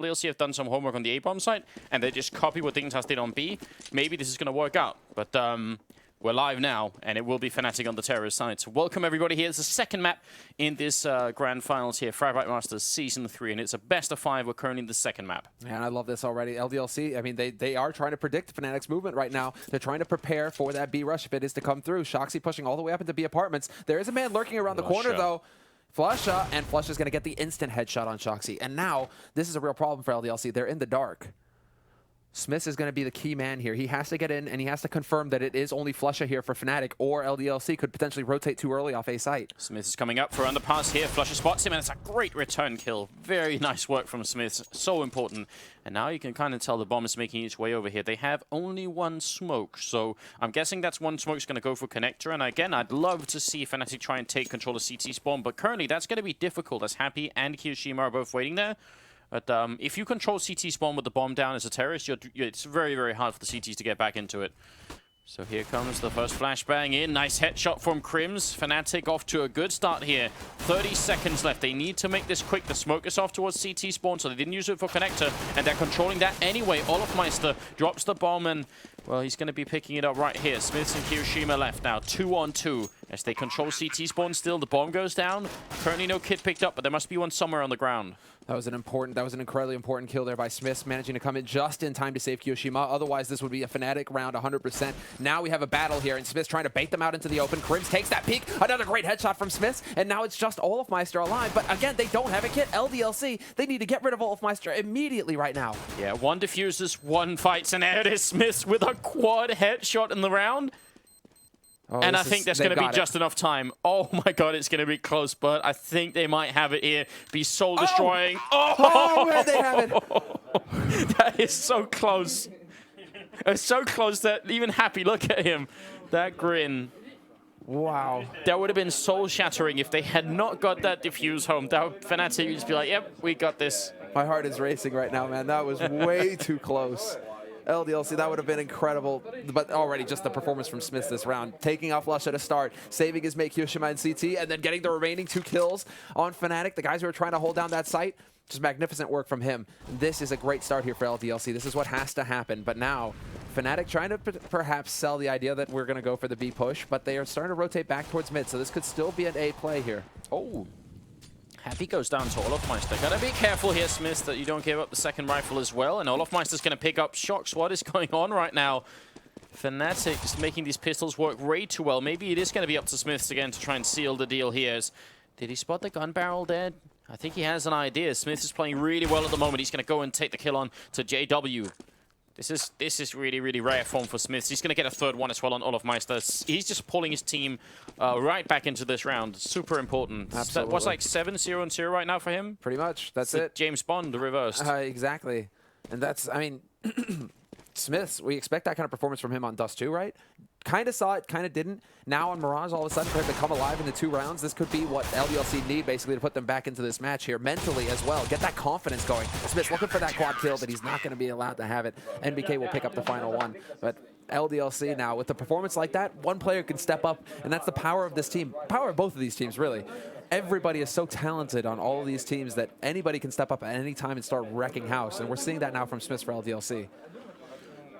LDLC have done some homework on the A-bomb side, and they just copy what Dignitas did on B. Maybe this is going to work out, but we're live now, and it will be Fnatic on the terrorist side. So welcome everybody here. It's the second map in this grand finals here, Fragbite Masters Season 3, and it's a best of 5. We're currently in the second map. Man, I love this already. LDLC, I mean, they are trying to predict Fnatic's movement right now. They're trying to prepare for that B rush if it is to come through. shoxie pushing all the way up into B apartments. There is a man lurking around the corner, though. flusha, and flusha's going to get the instant headshot on shoxie. And now, this is a real problem for LDLC. They're in the dark. Smithzz is going to be the key man here. He has to get in, and he has to confirm that it is only flusha here for Fnatic, or LDLC could potentially rotate too early off A site. Smithzz is coming up for underpass here. flusha spots him, and it's a great return kill. Very nice work from Smithzz. So important. And now you can kind of tell the bomb is making its way over here. They have only one smoke, so I'm guessing that's one smoke's going to go for connector. And again, I'd love to see Fnatic try and take control of CT spawn, but currently that's going to be difficult as Happy and kioshima are both waiting there. But if you control CT spawn with the bomb down as a terrorist, it's very, very hard for the CTs to get back into it. So here comes the first flashbang in. Nice headshot from KRiMz. Fnatic off to a good start here. 30 seconds left. They need to make this quick. The smoke is off towards CT spawn, so they didn't use it for connector, and they're controlling that anyway. olofmeister drops the bomb, and, well, he's going to be picking it up right here. Smithzz and kioshima left now. 2-on-2 as they control CT spawn still. The bomb goes down. Currently no kit picked up, but there must be one somewhere on the ground. That was an incredibly important kill there by Smithzz, managing to come in just in time to save kioshima. Otherwise, this would be a Fnatic round 100%. Now we have a battle here, and Smithzz trying to bait them out into the open. KRiMz takes that peek. Another great headshot from Smithzz, and now it's just olofmeister alive. But again, they don't have a kit. LDLC, they need to get rid of olofmeister immediately right now. Yeah, one diffuses, one fights, and there it is. Smithzz with a quad headshot in the round. Oh, and I think there's going to be just enough time. Oh my god, it's going to be close, but I think they might have it here. Be soul destroying. Oh, where they have it. That is so close. It's so close that even Happy, look at him. That grin. Wow. That would have been soul shattering if they had not got that diffuse home. That Fnatic would just be like, yep, we got this. My heart is racing right now, man. That was way too close. LDLC, that would have been incredible, but already just the performance from Smithzz this round. Taking out flusha to start, saving his mate kioshima and CT, and then getting the remaining 2 kills on Fnatic. The guys who are trying to hold down that site, just magnificent work from him. This is a great start here for LDLC. This is what has to happen, but now Fnatic trying to perhaps sell the idea that we're going to go for the B push, but they are starting to rotate back towards mid, so this could still be an A play here. Oh. Happy goes down to olofmeister. Gotta be careful here, Smithzz, that you don't give up the second rifle as well. And olofmeister's gonna pick up shox. What is going on right now? Fnatic is making these pistols work way too well. Maybe it is gonna be up to Smithzz again to try and seal the deal here. Did he spot the gun barrel there? I think he has an idea. Smithzz is playing really well at the moment. He's gonna go and take the kill on to JW. This is really, really rare form for Smithzz. He's going to get a third one as well on olofmeister. He's just pulling his team right back into this round. Super important. Absolutely. What's like 7-0-0 right now for him? Pretty much. That's it. James Bond, the reversed. Exactly. And that's, I mean, Smithzz, we expect that kind of performance from him on Dust 2, right? Kind of saw it, kind of didn't. Now on Mirage, all of a sudden, for him to come alive in the 2 rounds, this could be what LDLC need, basically, to put them back into this match here, mentally as well. Get that confidence going. Smithzz looking for that quad kill, but he's not going to be allowed to have it. NBK will pick up the final one. But LDLC now, with a performance like that, one player can step up, and that's the power of this team. Power of both of these teams, really. Everybody is so talented on all of these teams that anybody can step up at any time and start wrecking house, and we're seeing that now from Smithzz for LDLC.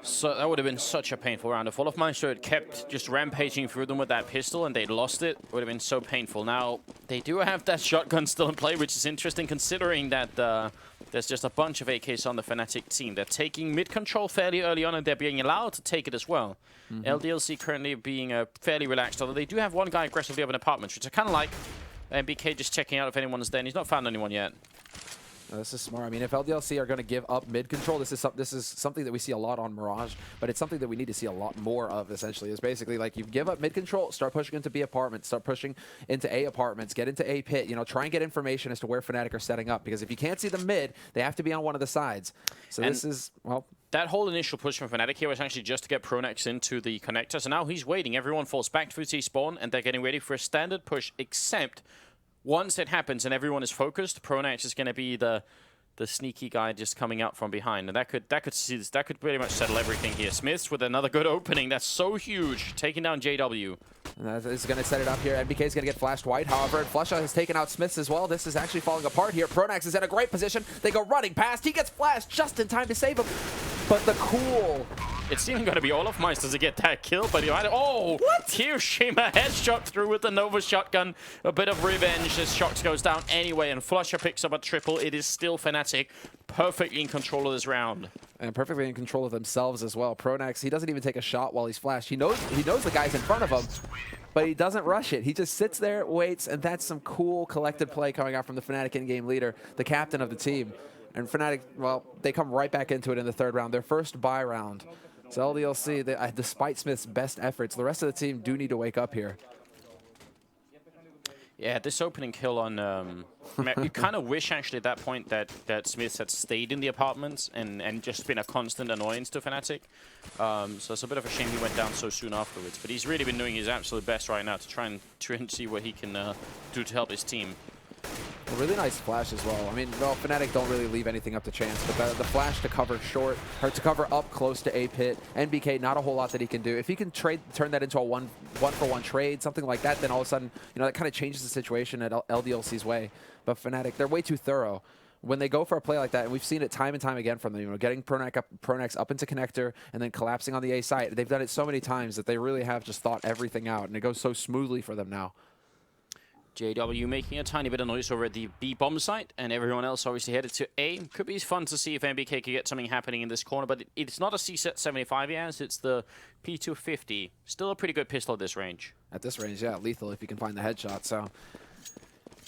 So that would have been such a painful round. If olofmeister had kept just rampaging through them with that pistol and they'd lost it, it would have been so painful. Now, they do have that shotgun still in play, which is interesting considering that there's just a bunch of AKs on the Fnatic team. They're taking mid-control fairly early on, and they're being allowed to take it as well. LDLC currently being fairly relaxed, although they do have one guy aggressively up in apartments, which I kind of like. NBK just checking out if anyone's there, and he's not found anyone yet. No, this is smart. I mean, if LDLC are going to give up mid-control, this is something that we see a lot on Mirage, but it's something that we need to see a lot more of, essentially. It's basically like you give up mid-control, start pushing into B apartments, start pushing into A apartments, get into A pit, you know, try and get information as to where Fnatic are setting up, because if you can't see the mid, they have to be on one of the sides. So and this is, well... That whole initial push from Fnatic here was actually just to get Pronax into the connector, so now he's waiting. Everyone falls back through T-spawn, and they're getting ready for a standard push, except once it happens and everyone is focused, Pronax is going to be the sneaky guy just coming out from behind, and that could pretty much settle everything here. Smithzz with another good opening. That's so huge, taking down JW. And that is going to set it up here. NBK is going to get flashed white. However, flusha has taken out Smithzz as well. This is actually falling apart here. Pronax is in a great position. They go running past. He gets flashed just in time to save him. But the cool... It's even going to be olofmeister to get that kill, but he might... Oh! What? kioshima headshot through with the Nova shotgun. A bit of revenge as shox goes down anyway, and flusha picks up a triple. It is still Fnatic perfectly in control of this round. And perfectly in control of themselves as well. Pronax, he doesn't even take a shot while he's flashed. He knows the guy's in front of him, but he doesn't rush it. He just sits there, waits, and that's some cool collected play coming out from the Fnatic in-game leader, the captain of the team. And Fnatic, well, they come right back into it in the third round, their first bye round. So LDLC, despite Smith's best efforts, the rest of the team do need to wake up here. Yeah, this opening kill on... you kind of wish, actually, at that point that Smithzz had stayed in the apartments and just been a constant annoyance to Fnatic. So it's a bit of a shame he went down so soon afterwards. But he's really been doing his absolute best right now to try and see what he can do to help his team. A really nice flash as well. I mean, well, Fnatic don't really leave anything up to chance, but the flash to cover short, or to cover up close to A pit, NBK, not a whole lot that he can do. If he can turn that into a one-for-one trade, something like that, then all of a sudden, you know, that kind of changes the situation at LDLC's way. But Fnatic, they're way too thorough. When they go for a play like that, and we've seen it time and time again from them, you know, getting Pronax up into connector and then collapsing on the A site. They've done it so many times that they really have just thought everything out, and it goes so smoothly for them now. JW making a tiny bit of noise over at the B bomb site, and everyone else obviously headed to A. Could be fun to see if NBK could get something happening in this corner, but it's not a C-75 he has, it's the P250. Still a pretty good pistol at this range. At this range, yeah, lethal if you can find the headshot, so...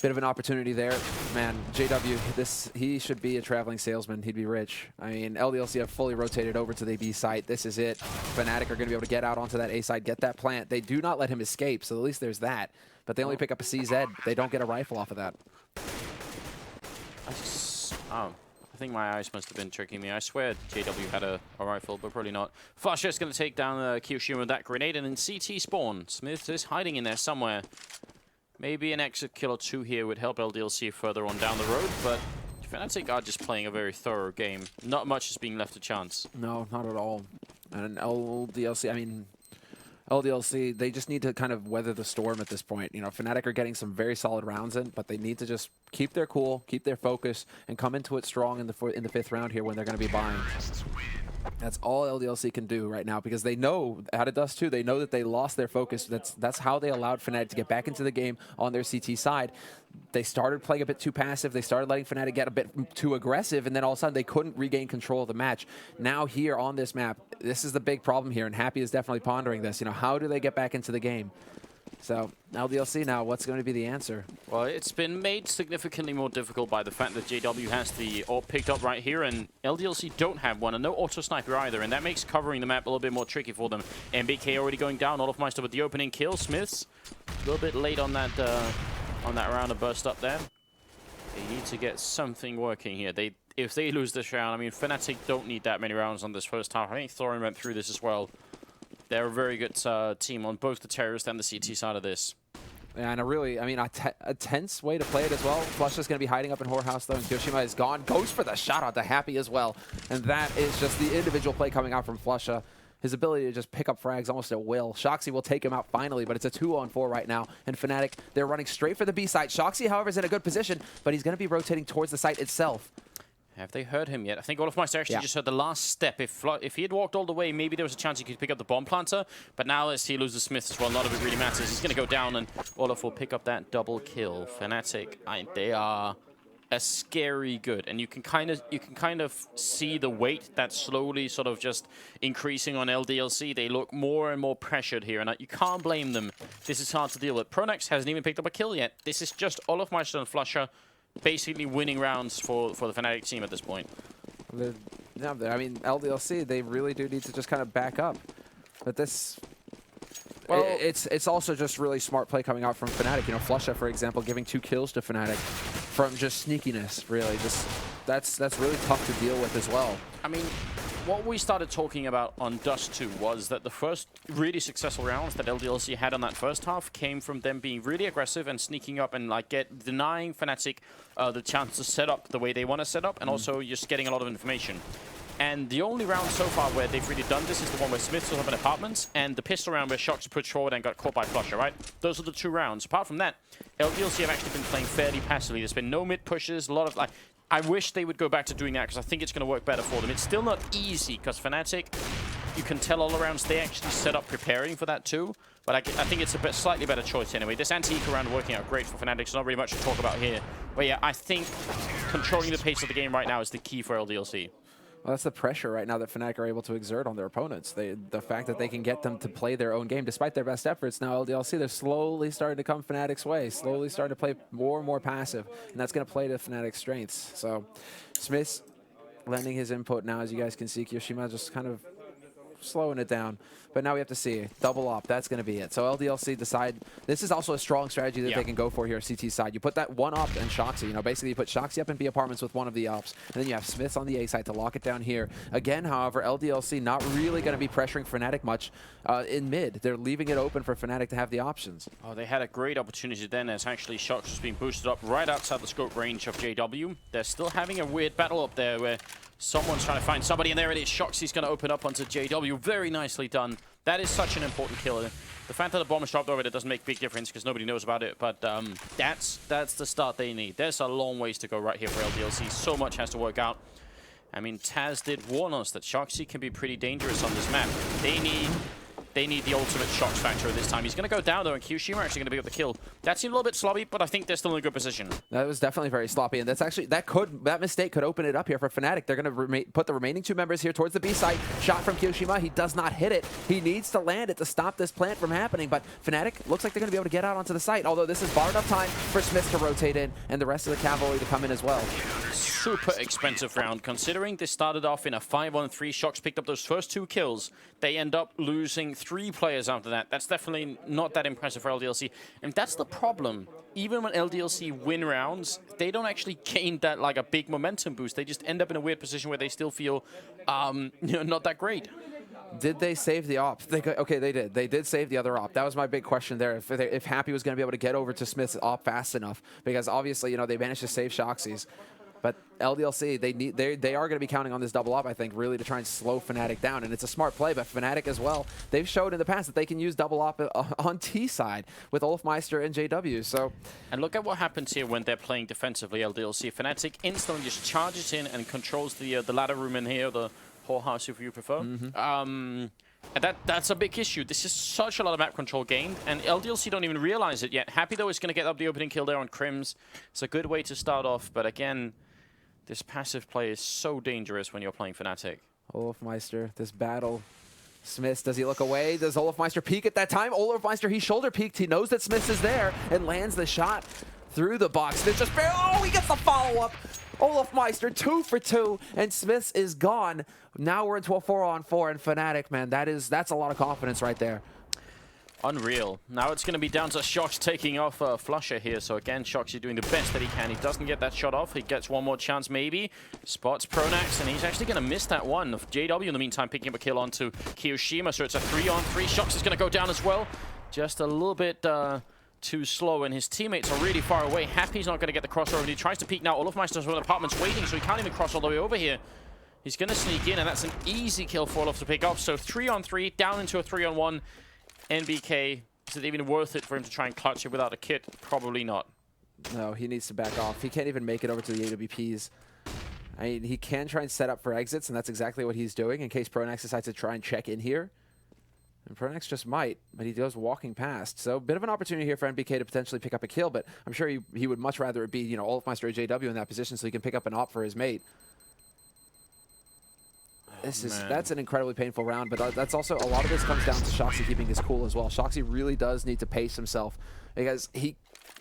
Bit of an opportunity there. Man, JW, he should be a traveling salesman. He'd be rich. I mean, LDLC have fully rotated over to the B site. This is it. Fnatic are going to be able to get out onto that A site, get that plant. They do not let him escape, so at least there's that. But they only pick up a CZ. They don't get a rifle off of that. I think my eyes must have been tricking me. I swear JW had a rifle, but probably not. flusha is going to take down kioshima with that grenade, and then CT spawn. Smithzz is hiding in there somewhere. Maybe an exit kill or two here would help LDLC further on down the road, but Fnatic are just playing a very thorough game. Not much is being left to chance. No, not at all. And LDLC, I mean, LDLC, they just need to kind of weather the storm at this point. You know, Fnatic are getting some very solid rounds in, but they need to just keep their cool, keep their focus, and come into it strong in the fifth round here when they're going to be buying. That's all LDLC can do right now, because they know, out of Dust 2, they know that they lost their focus. That's how they allowed Fnatic to get back into the game on their CT side. They started playing a bit too passive. They started letting Fnatic get a bit too aggressive, and then all of a sudden they couldn't regain control of the match. Now here on this map, this is the big problem here, and Happy is definitely pondering this. You know, how do they get back into the game? So, LDLC now, what's going to be the answer? Well, it's been made significantly more difficult by the fact that JW has the AWP picked up right here, and LDLC don't have one, and no auto-sniper either, and that makes covering the map a little bit more tricky for them. NBK already going down, olofmeister with the opening kill. Smithzz, a little bit late on that round of burst up there. They need to get something working here. If they lose this round, I mean, Fnatic don't need that many rounds on this first half. I think Thorin went through this as well. They're a very good team on both the terrorist and the CT side of this. Yeah, and a tense way to play it as well. flusha's going to be hiding up in Whorehouse, though, and kioshima is gone. Goes for the shot out to Happy as well. And that is just the individual play coming out from flusha. His ability to just pick up frags almost at will. shoxie will take him out finally, but it's a 2-on-4 right now. And Fnatic, they're running straight for the B site. shoxie, however, is in a good position, but he's going to be rotating towards the site itself. Have they heard him yet? I think olofmeister actually just heard the last step. If he had walked all the way, maybe there was a chance he could pick up the bomb planter. But now as he loses Smithzz as well, none of it really matters. He's going to go down, and Olof will pick up that double kill. Fnatic, they are a scary good, and you can kind of see the weight that's slowly sort of just increasing on LDLC. They look more and more pressured here, and you can't blame them. This is hard to deal with. Pronax hasn't even picked up a kill yet. This is just olofmeister and flusha basically winning rounds for the Fnatic team at this point. Yeah, I mean, LDLC, they really do need to just kind of back up. But this... Well, it's also just really smart play coming out from Fnatic. You know, flusha, for example, giving 2 kills to Fnatic from just sneakiness, really. Just that's really tough to deal with as well. I mean, what we started talking about on Dust 2 was that the first really successful rounds that LDLC had on that first half came from them being really aggressive and sneaking up and like denying Fnatic the chance to set up the way they want to set up, and also just getting a lot of information. And the only round so far where they've really done this is the one where Smithzz was up in apartments, and the pistol round where shoxie pushed forward and got caught by flusha, right? Those are the 2 rounds. Apart from that, LDLC have actually been playing fairly passively. There's been no mid pushes, a lot of like... I wish they would go back to doing that because I think it's going to work better for them. It's still not easy because Fnatic, you can tell all around they actually set up preparing for that too. But I think it's a slightly better choice anyway. This anti-eco round working out great for Fnatic, so not really much to talk about here. But yeah, I think controlling the pace of the game right now is the key for LDLC. Well, that's the pressure right now that Fnatic are able to exert on their opponents. The fact that they can get them to play their own game despite their best efforts. Now LDLC, they're slowly starting to come Fnatic's way, slowly starting to play more and more passive, and that's going to play to Fnatic's strengths. So Smithzz lending his input now, as you guys can see. Kioshima just kind of slowing it down. But now we have to see. Double op, that's going to be it. So LDLC decide. This is also a strong strategy that they can go for here, CT side. You put that one op and shoxie. You know, basically you put shoxie up in B apartments with one of the ops. And then you have Smithzz on the A side to lock it down here. Again, however, LDLC not really going to be pressuring Fnatic much in mid. They're leaving it open for Fnatic to have the options. Oh, they had a great opportunity then as actually shoxie was being boosted up right outside the scope range of JW. They're still having a weird battle up there where someone's trying to find somebody, and there it is. shoxie's going to open up onto JW. Very nicely done. That is such an important kill. The fact that the bomb is dropped over it doesn't make a big difference because nobody knows about it, but that's the start they need. There's a long ways to go right here for LDLC. So much has to work out. I mean, Taz did warn us that shoxie can be pretty dangerous on this map. They need the ultimate shock factor this time. He's going to go down, though, and kioshima are actually going to be able to kill. That seemed a little bit sloppy, but I think they're still in a good position. That was definitely very sloppy, and that's actually that mistake could open it up here for Fnatic. They're going to put the remaining 2 members here towards the B site. Shot from kioshima, he does not hit it. He needs to land it to stop this plant from happening, but Fnatic looks like they're going to be able to get out onto the site, although this is far enough time for Smithzz to rotate in and the rest of the cavalry to come in as well. Super expensive round, considering they started off in a 5-on-3. shox picked up those first 2 kills. They end up losing 3 players after that. That's definitely not that impressive for LDLC. And that's the problem. Even when LDLC win rounds, they don't actually gain that like a big momentum boost. They just end up in a weird position where they still feel not that great. Did they save the op? Okay, they did. They did save the other op. That was my big question there. If Happy was going to be able to get over to Smith's op fast enough, because obviously, you know, they managed to save shoxie's. But LDLC, they are going to be counting on this double up, I think, really to try and slow Fnatic down. And it's a smart play, but Fnatic as well, they've showed in the past that they can use double up on T side with olofmeister and JW. So, and look at what happens here when they're playing defensively. LDLC Fnatic instantly just charges in and controls the ladder room in here, the whorehouse if you prefer. And that's a big issue. This is such a lot of map control gained, and LDLC don't even realize it yet. Happy though is going to get up the opening kill there on KRiMz. It's a good way to start off, but again, this passive play is so dangerous when you're playing Fnatic. olofmeister, this battle. Smithzz, does he look away? Does olofmeister peek at that time? olofmeister, he shoulder peeked. He knows that Smithzz is there and lands the shot through the box. Smithzz just he gets the follow-up. olofmeister 2 for 2, and Smithzz is gone. Now we're into a 4-on-4, and Fnatic, man, that's a lot of confidence right there. Unreal. Now it's going to be down to shox taking off flusha here. So again, shoxie doing the best that he can. He doesn't get that shot off. He gets one more chance maybe. Spots Pronax, and he's actually going to miss that one. JW in the meantime picking up a kill onto kioshima. So it's a 3-on-3. shox is going to go down as well. Just a little bit too slow, and his teammates are really far away. Happy's not going to get the crossover, and he tries to peek now. olofmeister's with apartments waiting, so he can't even cross all the way over here. He's going to sneak in, and that's an easy kill for Olof to pick up. So 3-on-3, down into a 3-on-1. NBK, is it even worth it for him to try and clutch it without a kit? Probably not. No, he needs to back off. He can't even make it over to the AWPs. I mean, he can try and set up for exits, and that's exactly what he's doing in case Pronax decides to try and check in here. And Pronax just might, but he goes walking past. So a bit of an opportunity here for NBK to potentially pick up a kill, but I'm sure he would much rather it be, you know, olofmeister or JW in that position so he can pick up an op for his mate. That's an incredibly painful round, but that's also, a lot of this comes down to shoxie keeping his cool as well. shoxie really does need to pace himself because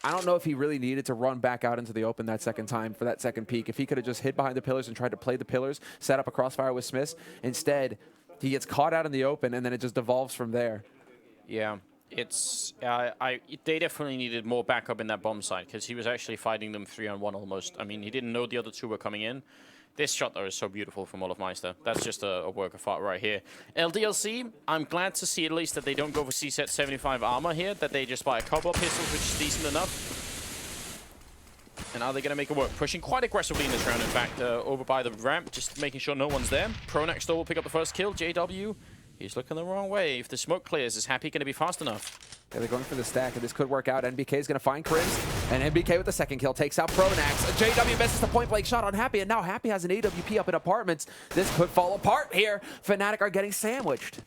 I don't know if he really needed to run back out into the open that second time for that second peek. If he could have just hid behind the pillars and tried to play the pillars, set up a crossfire with Smithzz, instead he gets caught out in the open and then it just devolves from there. Yeah. It's they definitely needed more backup in that bomb site because he was actually fighting them 3-on-1 almost. I mean, he didn't know the other 2 were coming in. This shot, though, is so beautiful from olofmeister. That's just a work of art right here. LDLC, I'm glad to see at least that they don't go for C-set 75 armor here, that they just buy a couple of pistols, which is decent enough. And are they going to make it work? Pushing quite aggressively in this round, in fact, over by the ramp, just making sure no one's there. Pronax though will pick up the first kill. JW, he's looking the wrong way. If the smoke clears, is Happy going to be fast enough? Yeah, they're going for the stack, and this could work out. NBK is going to find KRiMz, and NBK with the second kill takes out Pronax. JW misses the point blank shot on Happy, and now Happy has an AWP up in apartments. This could fall apart here. Fnatic are getting sandwiched.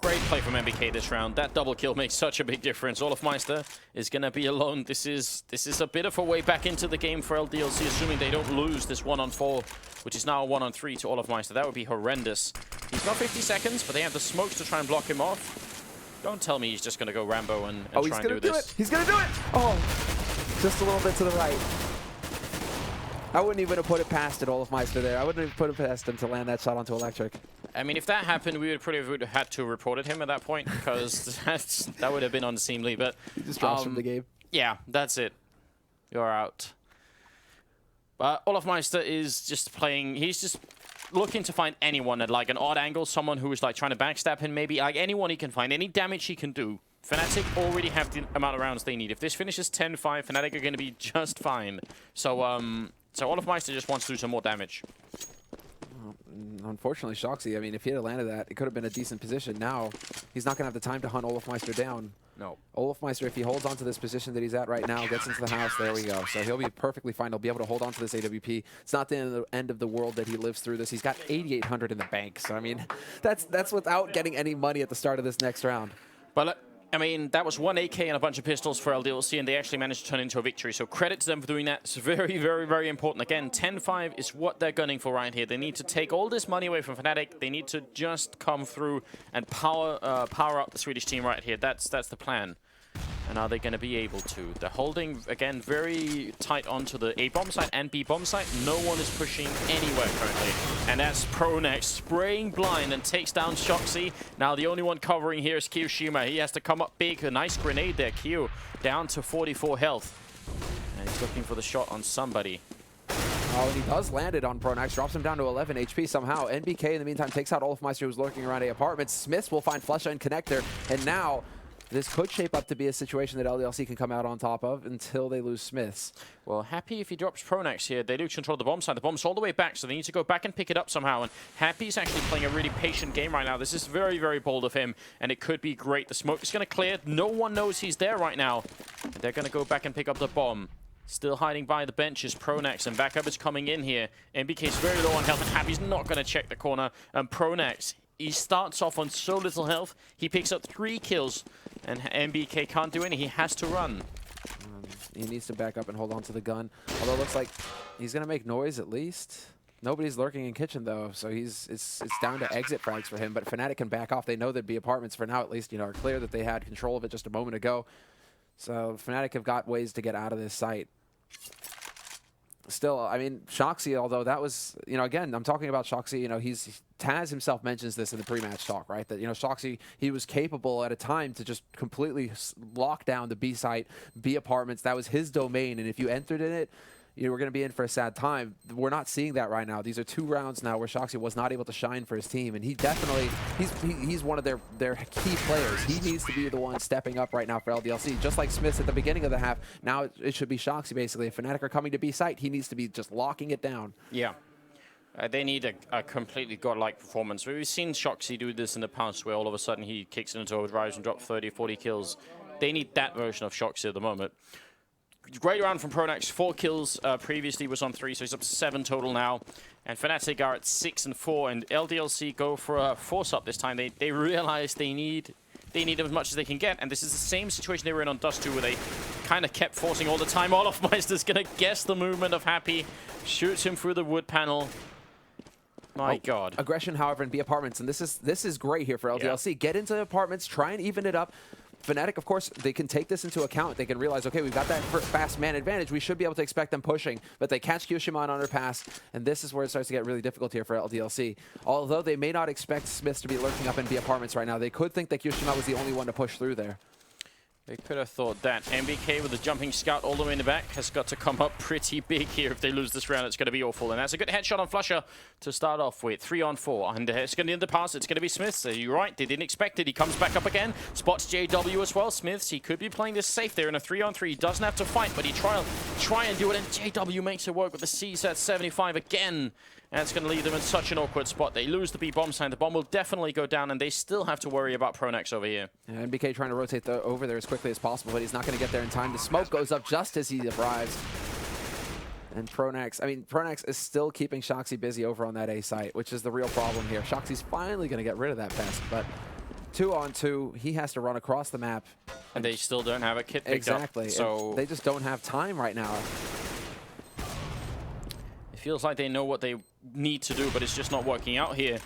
Great play from MBK this round. That double kill makes such a big difference. olofmeister is going to be alone. This is a bit of a way back into the game for LDLC, assuming they don't lose this 1-on-4, which is now a 1-on-3 to olofmeister. That would be horrendous. He's got 50 seconds, but they have the smokes to try and block him off. Don't tell me he's just going to go Rambo and try and do this. He's going to do it! Oh, just a little bit to the right. I wouldn't even have put it past it, olofmeister there. I wouldn't have put it past him to land that shot onto Electric. I mean, if that happened, we would have had to have reported him at that point, because that would have been unseemly. But he just drops from the game. Yeah, that's it. You're out. But olofmeister is just playing. He's just looking to find anyone at like an odd angle, someone who is like trying to backstab him, maybe like anyone he can find, any damage he can do. Fnatic already have the amount of rounds they need. If this finishes 10-5, Fnatic are going to be just fine. So olofmeister just wants to do some more damage. Unfortunately, shoxie, I mean, if he had landed that, it could have been a decent position. Now, he's not going to have the time to hunt olofmeister down. No. olofmeister, if he holds on to this position that he's at right now, gets into the house, there we go. So he'll be perfectly fine. He'll be able to hold on to this AWP. It's not the end of the world that he lives through this. He's got 8,800 in the bank. So, I mean, that's without getting any money at the start of this next round. But I mean, that was one AK and a bunch of pistols for LDLC, and they actually managed to turn into a victory. So credit to them for doing that. It's very, very, very important. Again, 10-5 is what they're gunning for right here. They need to take all this money away from Fnatic. They need to just come through and power up the Swedish team right here. That's the plan. And are they going to be able to? They're holding, again, very tight onto the A-bomb site and B-bomb site. No one is pushing anywhere currently. And that's Pronax spraying blind and takes down shoxie. Now the only one covering here is kioshima. He has to come up big. A nice grenade there. Kyo down to 44 health. And he's looking for the shot on somebody. Oh, and he does land it on Pronax, drops him down to 11 HP somehow. NBK, in the meantime, takes out olofmeister, who's lurking around A apartments. Smithzz will find flusha and connector, and now this could shape up to be a situation that LDLC can come out on top of until they lose Smithzz. Well, Happy, if he drops Pronax here, they do control the bomb side. The bomb's all the way back, so they need to go back and pick it up somehow. And Happy's actually playing a really patient game right now. This is very, very bold of him, and it could be great. The smoke is going to clear. No one knows he's there right now. And they're going to go back and pick up the bomb. Still hiding by the benches, Pronax, and backup is coming in here. NBK's very low on health, and Happy's not going to check the corner. And Pronax, he starts off on so little health. He picks up 3 kills, and NBK can't do any. He has to run. He needs to back up and hold on to the gun. Although it looks like he's going to make noise at least. Nobody's lurking in kitchen, though, so it's down to exit frags for him. But Fnatic can back off. They know there'd be apartments for now, at least, are clear that they had control of it just a moment ago. So Fnatic have got ways to get out of this site. Still, I mean, shoxie, although that was, again, I'm talking about shoxie, Taz himself mentions this in the pre-match talk, right? That, shoxie, he was capable at a time to just completely lock down the B site, B apartments. That was his domain, and if you entered in it, you were going to be in for a sad time. We're not seeing that right now. These are 2 rounds now where shoxie was not able to shine for his team, and he definitely, he's one of their key players. He needs to be the one stepping up right now for LDLC, just like Smithzz at the beginning of the half. Now it should be shoxie, basically. If Fnatic are coming to B site, he needs to be just locking it down. Yeah. They need a completely godlike performance. We've seen shoxie do this in the past, where all of a sudden he kicks it into overdrives and drops 30, 40 kills. They need that version of shoxie at the moment. Great round from Pronax. 4 kills previously, was on 3, so he's up to 7 total now. And Fnatic are at 6 and 4, and LDLC go for a force-up this time. They realize they need as much as they can get, and this is the same situation they were in on Dust 2, where they kind of kept forcing all the time. olofmeister's going to guess the movement of Happy, shoots him through the wood panel. My God. Aggression, however, in B apartments, and this is great here for LDLC. Yeah. Get into the apartments, try and even it up. Fnatic, of course, they can take this into account. They can realize, okay, we've got that fast man advantage. We should be able to expect them pushing, but they catch kioshima on underpass, and this is where it starts to get really difficult here for LDLC. Although they may not expect Smithzz to be lurking up in B apartments right now, they could think that kioshima was the only one to push through there. They could have thought that. MBK with the jumping scout all the way in the back has got to come up pretty big here. If they lose this round, it's going to be awful. And that's a good headshot on flusha to start off with. 3-on-4. And it's going to end the pass. It's going to be Smithzz. You're right. They didn't expect it. He comes back up again. Spots JW as well. Smithzz, he could be playing this safe there in a 3-on-3. He doesn't have to fight, but he try and do it. And JW makes it work with the C's at 75 again. And it's going to leave them in such an awkward spot. They lose the B bomb sign. The bomb will definitely go down, and they still have to worry about Pronax over here. Yeah, MBK trying to rotate over there as quickly as possible, but he's not going to get there in time. The smoke goes up just as he arrives. And Pronax is still keeping shoxie busy over on that A site, which is the real problem here. shoxie's finally going to get rid of that pest, but 2-on-2, he has to run across the map. And they still don't have a kit picked up. Exactly. So they just don't have time right now. It feels like they know what they need to do, but it's just not working out here.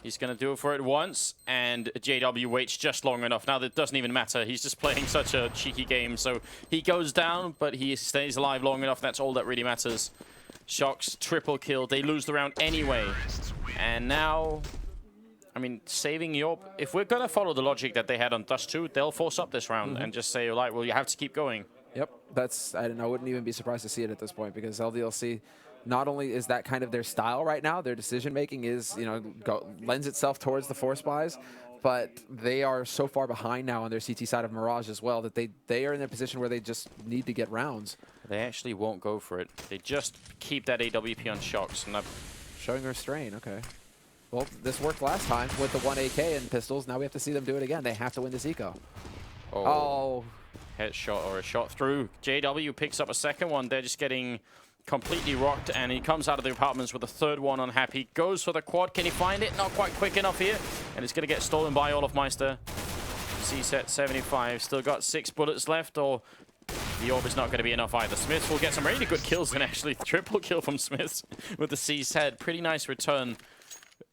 He's going to do it for it once, and JW waits just long enough. Now that doesn't even matter. He's just playing such a cheeky game. So he goes down, but he stays alive long enough. That's all that really matters. Shox, triple kill. They lose the round anyway. And now, I mean, saving Yorp, if we're going to follow the logic that they had on Dust 2, they'll force up this round and just say, like, well, you have to keep going. Yep, I wouldn't even be surprised to see it at this point, because LDLC, not only is that kind of their style right now, their decision making is, lends itself towards the force buys, but they are so far behind now on their CT side of Mirage as well that they are in a position where they just need to get rounds. They actually won't go for it. They just keep that AWP on Shox. And showing restraint, okay. Well, this worked last time with the 1 AK and pistols. Now we have to see them do it again. They have to win this eco. Oh. Headshot or a shot through. JW picks up a second one. They're just getting completely rocked, and he comes out of the apartments with a third one on Happy. Goes for the quad. Can he find it? Not quite quick enough here. And it's going to get stolen by olofmeister. C-set 75. Still got 6 bullets left, or the orb is not going to be enough either. Smithzz will get some really good kills, and actually triple kill from Smithzz with the C-set. Pretty nice return.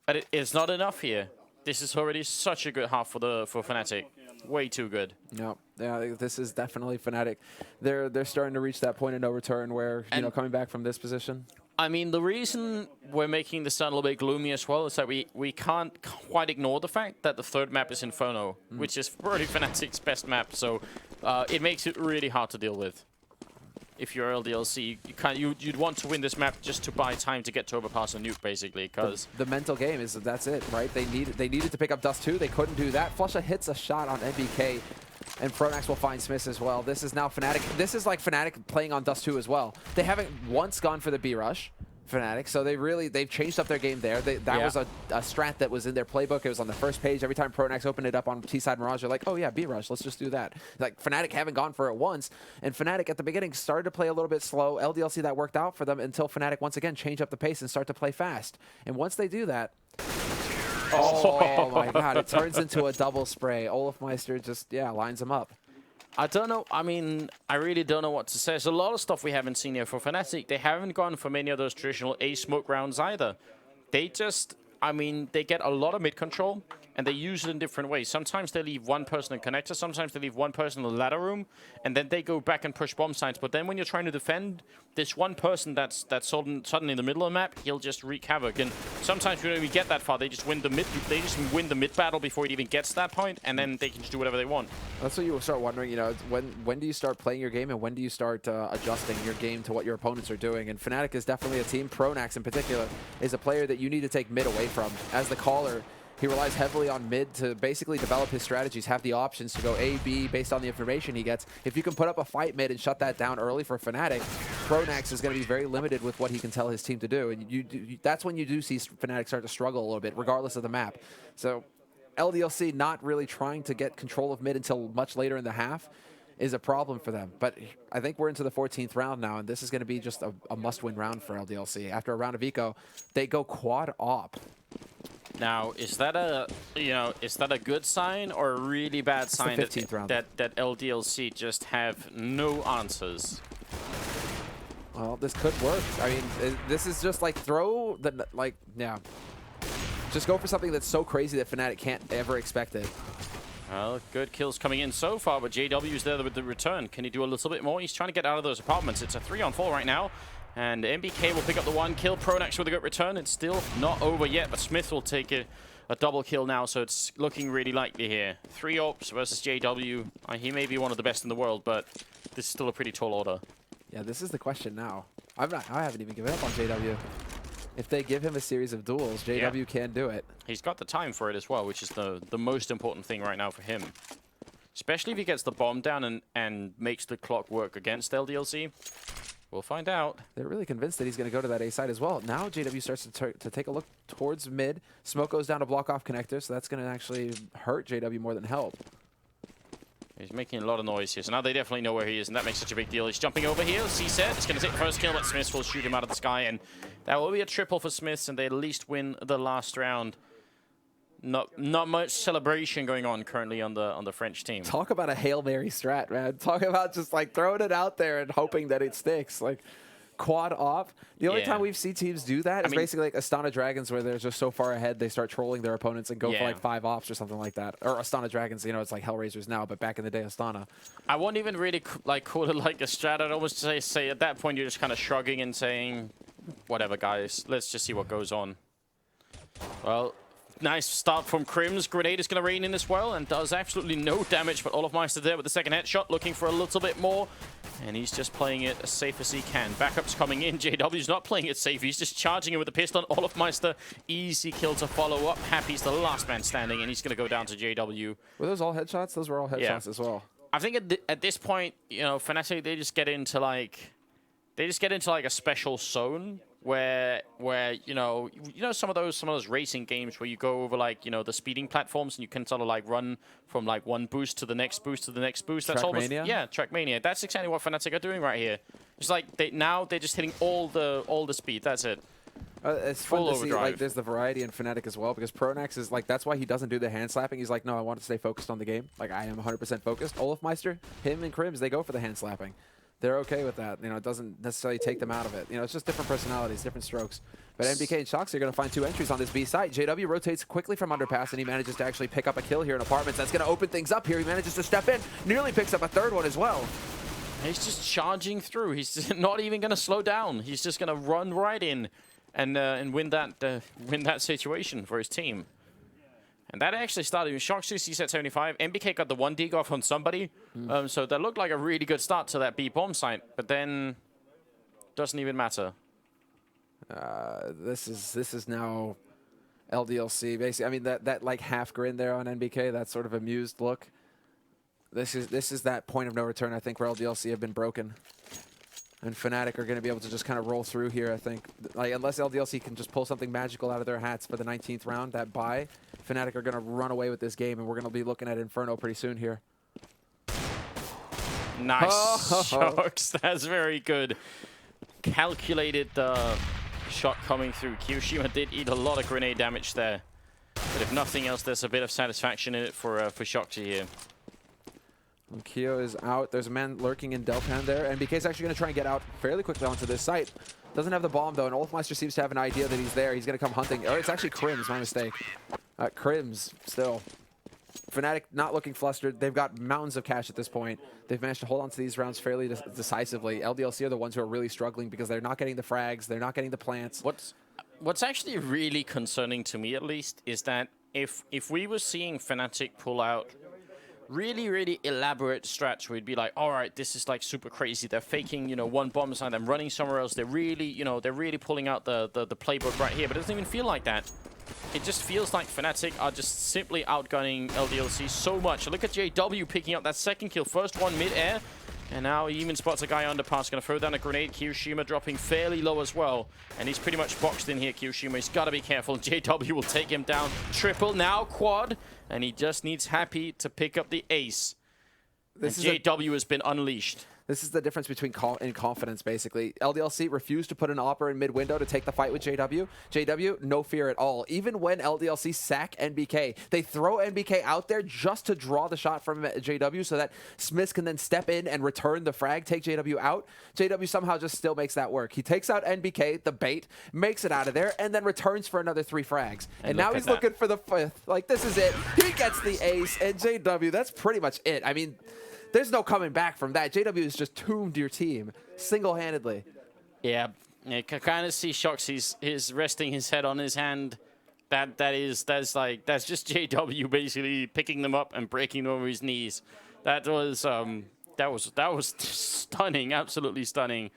But it is not enough here. This is already such a good half for Fnatic. Way too good. No, yeah, this is definitely Fnatic. They're starting to reach that point of no return where, coming back from this position. I mean, the reason we're making this sound a little bit gloomy as well is that we can't quite ignore the fact that the third map is Inferno, which is probably Fnatic's best map. So it makes it really hard to deal with. If you're LDLC, you'd want to win this map just to buy time to get to overpass a nuke, basically, because the mental game is that's it, right? They needed to pick up Dust 2. They couldn't do that. flusha hits a shot on MBK, and Pronax will find Smithzz as well. This is now Fnatic. This is like Fnatic playing on Dust 2 as well. They haven't once gone for the B rush, Fnatic, so they've changed up their game there. That was a strat that was in their playbook. It was on the first page. Every time Pronax opened it up on T-side Mirage, they're like, oh yeah, B rush, let's just do that. Like, Fnatic haven't gone for it once, and Fnatic at the beginning started to play a little bit slow. LDLC, that worked out for them until Fnatic once again changed up the pace and start to play fast. And once they do that, oh my god, it turns into a double spray. olofmeister just, lines them up. I don't know. I mean, I really don't know what to say. There's a lot of stuff we haven't seen here for Fnatic. They haven't gone for many of those traditional A smoke rounds either. They just, I mean, they get a lot of mid control, and they use it in different ways. Sometimes they leave one person in connector, sometimes they leave one person in the ladder room, and then they go back and push bomb sites. But then when you're trying to defend, this one person that's suddenly in the middle of the map, he'll just wreak havoc. And sometimes we don't even get that far. They just win the mid battle before it even gets to that point, and then they can just do whatever they want. That's what you will start wondering, when do you start playing your game, and when do you start adjusting your game to what your opponents are doing? And Fnatic is definitely a team. Pronax in particular is a player that you need to take mid away from. As the caller, he relies heavily on mid to basically develop his strategies, have the options to go A, B based on the information he gets. If you can put up a fight mid and shut that down early for Fnatic, Pronax is going to be very limited with what he can tell his team to do. And that's when you do see Fnatic start to struggle a little bit, regardless of the map. So LDLC not really trying to get control of mid until much later in the half is a problem for them. But I think we're into the 14th round now, and this is going to be just a must-win round for LDLC. After a round of eco, they go quad op. Now, is that a good sign or a really bad sign that LDLC just have no answers? Well, this could work. I mean, this is just like just go for something that's so crazy that Fnatic can't ever expect it. Well, good kills coming in so far, but JW's there with the return. Can he do a little bit more? He's trying to get out of those apartments. It's a 3-on-4 right now. And MBK will pick up the 1 kill. Pronax with a good return. It's still not over yet, but Smithzz will take it a double kill now, so it's looking really likely here. 3 ops versus JW. He may be one of the best in the world, but this is still a pretty tall order. Yeah, this is the question now. I haven't even given up on JW. If they give him a series of duels, JW can do it. He's got the time for it as well, which is the most important thing right now for him. Especially if he gets the bomb down and makes the clock work against LDLC. We'll find out. They're really convinced that he's going to go to that A side as well. Now JW starts to take a look towards mid. Smoke goes down to block off connector, so that's going to actually hurt JW more than help. He's making a lot of noise here, so now they definitely know where he is, and that makes such a big deal. He's jumping over here. CSET is going to take the first kill, but Smithzz will shoot him out of the sky, and that will be a triple for Smithzz, and they at least win the last round. Not much celebration going on currently on the French team. Talk about a Hail Mary strat, man. Talk about just like throwing it out there and hoping that it sticks. Like quad off. The only time we've seen teams do that is basically like Astana Dragons, where they're just so far ahead they start trolling their opponents and go for like 5 ops or something like that. Or Astana Dragons, you know, it's like Hellraisers now, but back in the day, Astana. I won't even really like call it like a strat. I'd almost say at that point you're just kind of shrugging and saying, whatever, guys. Let's just see what goes on. Well, nice start from KRiMz. Grenade is going to rain in as well and does absolutely no damage, but olofmeister there with the second headshot, looking for a little bit more. And he's just playing it as safe as he can. Backup's coming in. JW's not playing it safe. He's just charging it with the pistol. olofmeister, easy kill to follow up. Happy's the last man standing, and he's going to go down to JW. Were those all headshots? Those were all headshots as well. I think at this point, you know, Fnatic, they just get into like a special zone where you know some of those racing games where you go over like, you know, the speeding platforms and you can sort of like run from like one boost to the next boost to the next boost. That's almost Trackmania. That's exactly what Fnatic are doing right here. It's like they're just hitting all the speed. That's it. It's fun to see, like, there's the variety in Fnatic as well, because Pronax is like, that's why he doesn't do the hand slapping. He's like, no, I want to stay focused on the game. Like, I am 100% focused. olofmeister, him and KRiMz, they go for the hand slapping. They're okay with that. You know, it doesn't necessarily take them out of it. You know, it's just different personalities, different strokes. But NBK and shoxie are going to find 2 entries on this B site. JW rotates quickly from underpass, and he manages to actually pick up a kill here in apartments. That's going to open things up here. He manages to step in, nearly picks up a 3rd one as well. He's just charging through. He's not even going to slow down. He's just going to run right in and win that situation for his team. And that actually started with shoxie, CSET 75. NBK got the 1 dig off on somebody. So that looked like a really good start to that B bomb site. But then, doesn't even matter. This is now LDLC. Basically, I mean, that like half grin there on NBK, that sort of amused look. This is that point of no return, I think, where LDLC have been broken. And Fnatic are going to be able to just kind of roll through here, I think. Like, unless LDLC can just pull something magical out of their hats for the 19th round, that bye, Fnatic are going to run away with this game, and we're going to be looking at Inferno pretty soon here. Nice shocks. That's very good. Calculated shot coming through. kioshima did eat a lot of grenade damage there. But if nothing else, there's a bit of satisfaction in it for shoxie here. Kyo is out. There's a man lurking in Delpan there. NBK is actually going to try and get out fairly quickly onto this site. Doesn't have the bomb, though, and olofmeister seems to have an idea that he's there. He's going to come hunting. Or it's actually KRiMz, my mistake. KRiMz, still. Fnatic not looking flustered. They've got mountains of cash at this point. They've managed to hold on to these rounds fairly decisively. LDLC are the ones who are really struggling because they're not getting the frags. They're not getting the plants. What's actually really concerning to me, at least, is that if we were seeing Fnatic pull out really elaborate strats, we'd be like, all right, this is like super crazy. They're faking, you know, 1 bomb sign, them running somewhere else. They're really, you know, they're really pulling out the playbook right here. But it doesn't even feel like that. It just feels like Fnatic are just simply outgunning LDLC so much. Look at JW picking up that 2nd kill. First one mid-air. And now he even spots a guy underpass. Going to throw down a grenade. kioshima dropping fairly low as well. And he's pretty much boxed in here, kioshima. He's got to be careful. JW will take him down. Triple, now quad. And he just needs Happy to pick up the ace. JW has been unleashed. This is the difference between confidence, basically. LDLC refused to put an AWPer in mid-window to take the fight with JW. JW, no fear at all. Even when LDLC sack NBK, they throw NBK out there just to draw the shot from JW so that Smithzz can then step in and return the frag, take JW out. JW somehow just still makes that work. He takes out NBK, the bait, makes it out of there, and then returns for another 3 frags. And now he's looking for the 5th. Like, this is it. He gets the ace, and JW, that's pretty much it. I mean, there's no coming back from that. JW has just tombed your team single-handedly. Yeah, you can kind of see shoxie is resting his head on his hand, That's just JW basically picking them up and breaking them over his knees. That was stunning, absolutely stunning.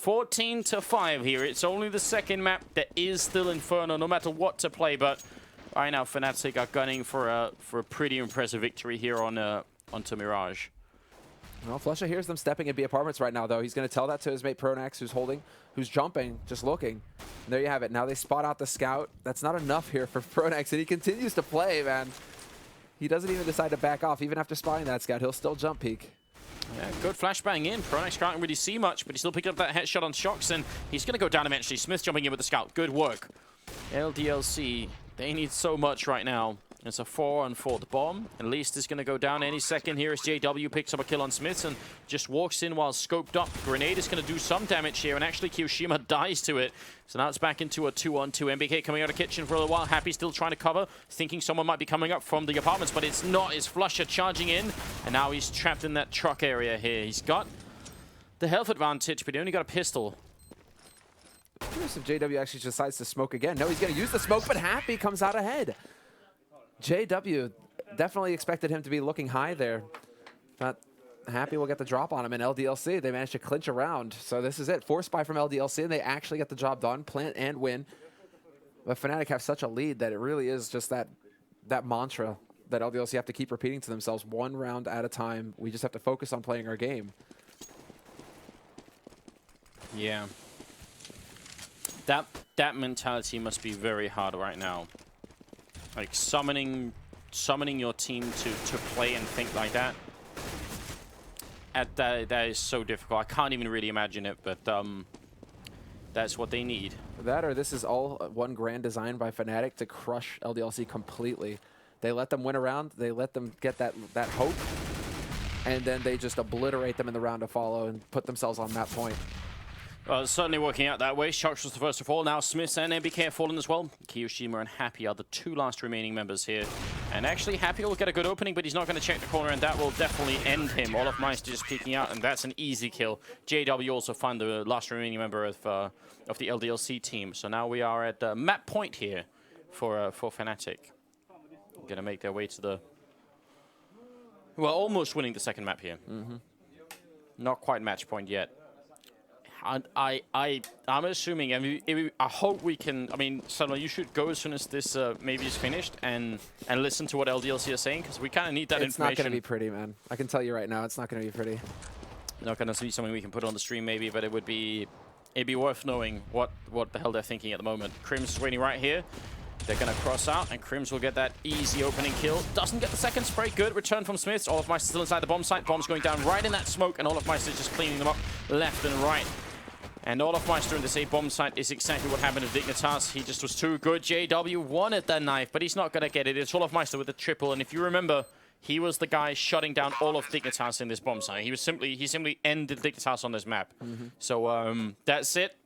14-5 here. It's only the second map. There is still Inferno, no matter what to play. But right now, Fnatic are gunning for a pretty impressive victory here onto Mirage. Well, flusha hears them stepping in B apartments right now, though. He's going to tell that to his mate Pronax, who's jumping, just looking. And there you have it. Now they spot out the scout. That's not enough here for Pronax, and he continues to play, man. He doesn't even decide to back off. Even after spotting that scout, he'll still jump peek. Yeah, good flashbang in. Pronax can't really see much, but he's still picking up that headshot on shoxie, and he's going to go down eventually. Smithzz jumping in with the scout. Good work. LDLC, they need so much right now. It's a 4-on-4. The bomb, at least, is going to go down any second here as JW picks up a kill on Smithzz and just walks in while scoped up. Grenade is going to do some damage here, and actually kioshima dies to it. So now it's back into a 2-on-2. MBK coming out of kitchen for a little while. Happy still trying to cover, thinking someone might be coming up from the apartments, but it's not. It's flusha charging in, and now he's trapped in that truck area here. He's got the health advantage, but he only got a pistol. Curious if JW actually decides to smoke again. No, he's going to use the smoke, but Happy comes out ahead. JW definitely expected him to be looking high there, but Happy will get the drop on him. In LDLC, they managed to clinch a round. So this is it. Force buy from LDLC, and they actually get the job done, plant and win. But Fnatic have such a lead that it really is just that mantra that LDLC have to keep repeating to themselves, one round at a time. We just have to focus on playing our game. Yeah. That mentality must be very hard right now. Like summoning your team to play and think like that. That is so difficult. I can't even really imagine it, but that's what they need. That, or this is all one grand design by Fnatic to crush LDLC completely. They let them win a round, they let them get that hope, and then they just obliterate them in the round to follow and put themselves on that point. Well, it's certainly working out that way. shoxie was the first to fall. Now Smithzz and MBK have fallen as well. kioshima and Happy are the two last remaining members here. And actually, Happy will get a good opening, but he's not going to check the corner, and that will definitely end him. olofmeister just peeking out, and that's an easy kill. JW also found the last remaining member of the LDLC team. So now we are at map point here for Fnatic. Going to make their way to the... Well, almost winning the second map here. Not quite match point yet. I'm assuming, I hope we can, Selma, you should go as soon as this maybe is finished and listen to what LDLC are saying, because we kind of need that information. It's not going to be pretty, man. I can tell you right now, it's not going to be pretty. Not going to be something we can put on the stream maybe, but it'd be worth knowing what the hell they're thinking at the moment. KRiMz is waiting right here. They're going to cross out, and KRiMz will get that easy opening kill. Doesn't get the second spray. Good return from Smithzz. olofmeister still inside the bomb site. Bomb's going down right in that smoke, and olofmeister just cleaning them up left and right. And olofmeister in this A bomb site is exactly what happened to Dignitas. He just was too good. JW wanted that knife, but he's not going to get it. It's olofmeister with the triple, and if you remember, he was the guy shutting down all of Dignitas in this bomb site. He simply ended Dignitas on this map. So that's it.